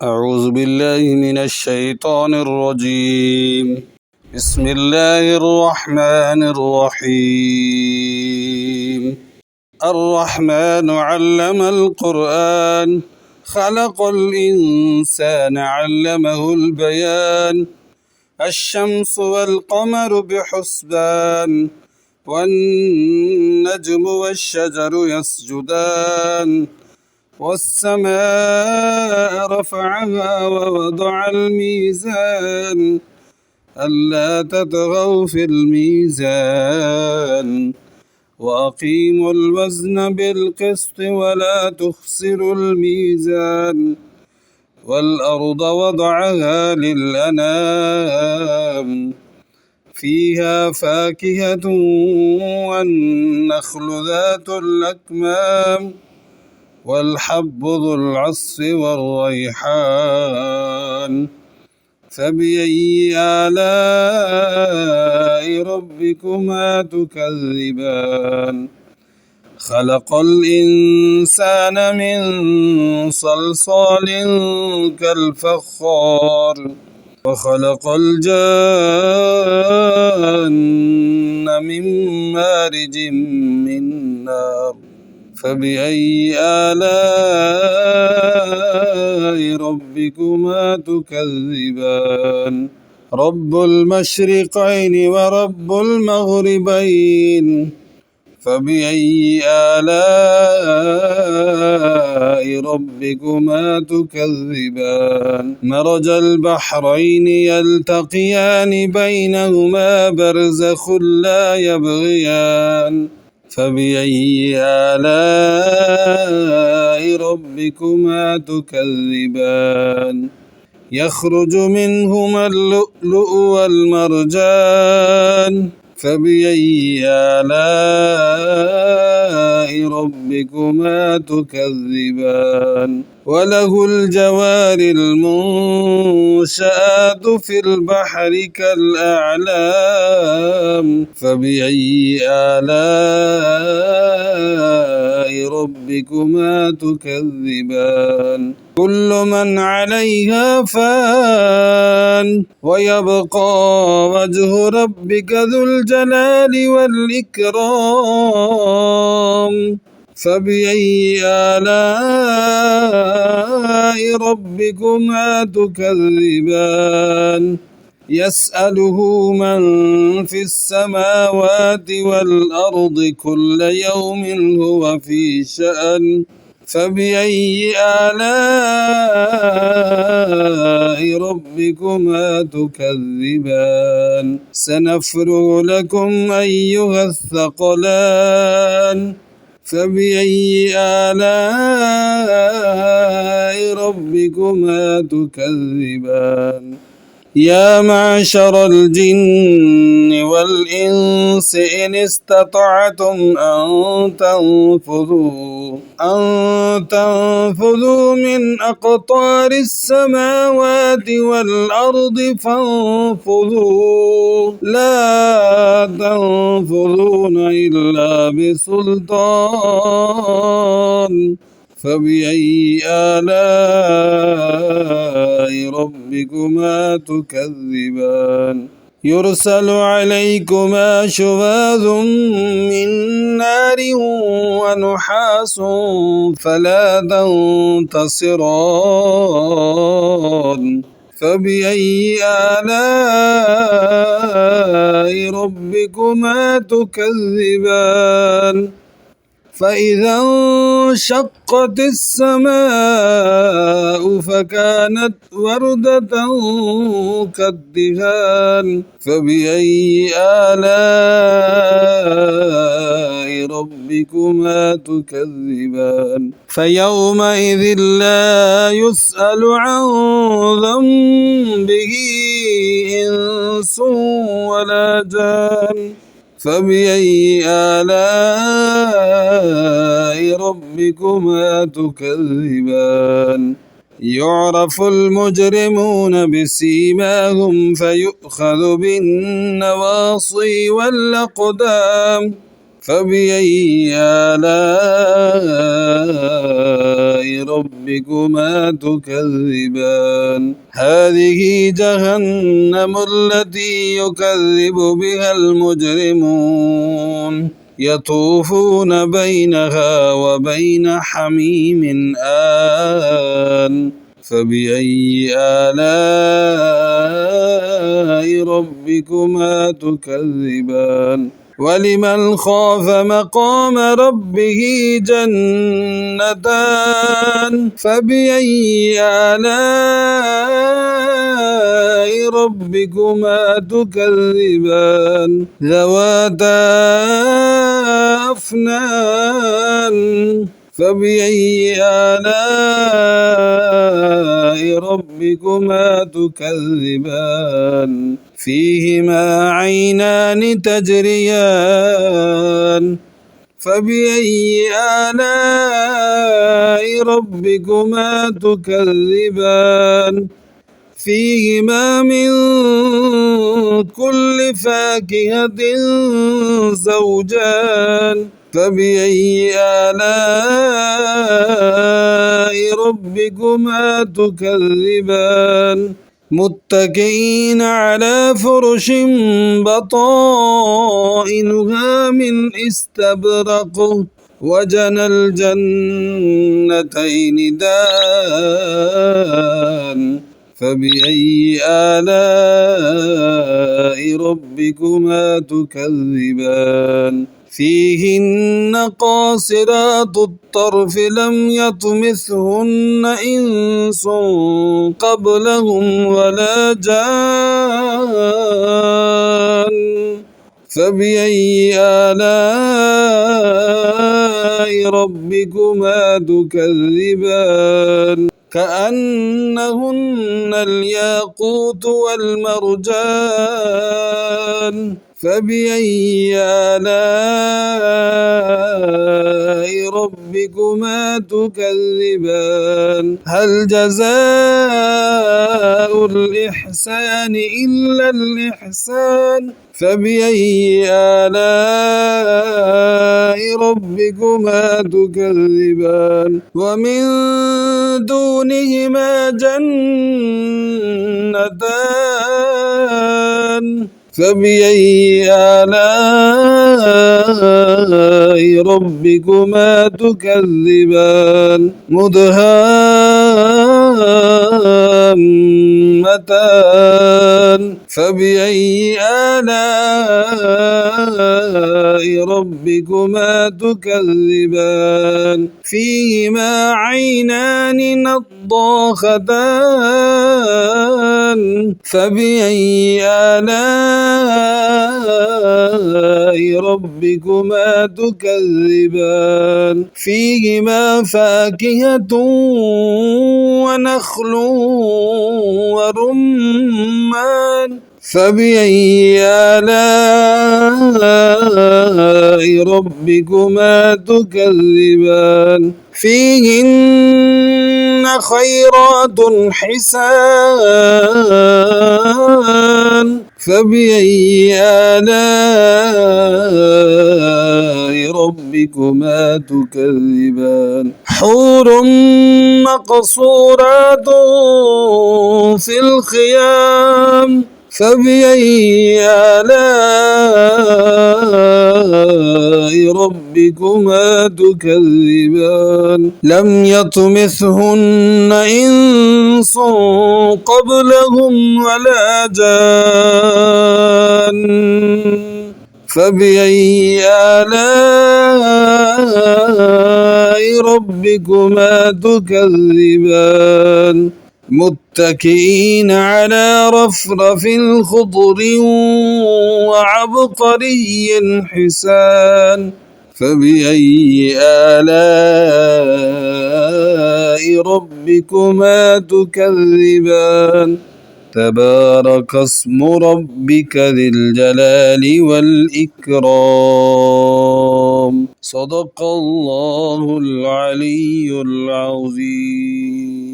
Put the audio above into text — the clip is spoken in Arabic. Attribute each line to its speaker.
Speaker 1: أعوذ بالله من الشيطان الرجيم. بسم الله الرحمن الرحيم. الرحمن علم القرآن خلق الإنسان علمه البيان. الشمس والقمر بحسبان والنجم والشجر يسجدان والسماء رفعها ووضع الميزان ألا تطغوا في الميزان وأقيموا الوزن بالقسط ولا تخسروا الميزان والأرض وضعها للأنام فيها فاكهة والنخل ذات الأكمام والحب ذو العصف والريحان فبأي آلاء ربكما تكذبان خلق الإنسان من صلصال كالفخار وخلق الجان من مارج من نار فبأي آلاء ربكما تكذبان رب المشرقين ورب المغربين فبأي آلاء ربكما تكذبان مرج البحرين يلتقيان بينهما برزخ لا يبغيان فبأي آلاء ربكما تكذبان يخرج منهما اللؤلؤ والمرجان فبأي آلاء ربكما تكذبان وله الجوار المنشآت في البحر كالأعلام فبأي آلاء ربكما تكذبان كل من عليها فان ويبقى وجه ربك ذو الجلال والإكرام فبأي آلاء ربكما تكذبان يسأله من في السماوات والأرض كل يوم هو في شأن فبأي آلاء ربكما تكذبان سنفرغ لكم أيها الثقلان فبأي آلاء ربكما تكذبان يا معشر الجن والإنس إن استطعتم أن تنفذوا من أقطار السماوات والأرض فانفذوا لا تنفذون إلا بسلطان فبأي آلاء ربكما تكذبان يرسل عليكما شواظ من نار ونحاس فلا تنتصران فبأي آلاء ربكما تكذبان فإذا انشقت السماء فكانت وردة كالدهان فبأي آلاء ربكما تكذبان فيومئذ لا يسأل عن ذنبه إنس ولا جان فبأي آلاء ربكما تكذبان يعرف المجرمون بسيماهم فيؤخذ بالنواصي والأقدام فبأي آلاء ربكما تكذبان هذه جهنم التي يكذب بها المجرمون يطوفون بينها وبين حميم آن فبأي آلاء ربكما تكذبان ولمن خاف مقام ربه جنتان فبأي آلاء ربكما تكذبان ذواتا أفنان فبأي آلاء ربكما تكذبان فيهما عينان تجريان فبأي آلاء ربكما تكذبان فيهما من كل فاكهة زوجان فبأي آلاء ربكما تكذبان متكئين على فرش بطائنها من استبرق وجنى الجنتين دان فبأي آلاء ربكما تكذبان فيهن قاصرات الطرف لم يطمثهن إنس قبلهم ولا جان فبأي آلاء ربكما تكذبان كأنهن الياقوت والمرجان فبأي آلاء ربكما تكذبان هل جزاء الإحسان إلا الإحسان فبأي آلاء ربكما تكذبان ومن دونهما جنتان فبأي آلاء ربكما تكذبان مدهامتان فبأي آلاء ربكما تكذبان فيهما عينان نضاختان فبأي آلاء ربكما تكذبان فيهما فاكهة ونخل ورمان فبأي آلاء ربكما تكذبان فيهن خيرات حسان فبأي آلاء ربكما تكذبان حور مقصورات في الخيام فبأي آلاء ربكما تكذبان لم يطمثهن إنس قبلهم ولا جان فبأي آلاء ربكما تكذبان متكئين على رفرف خضر وعبقري حسان فبأي آلاء ربكما تكذبان تبارك اسم ربك ذي الجلال والإكرام صدق الله العلي العظيم.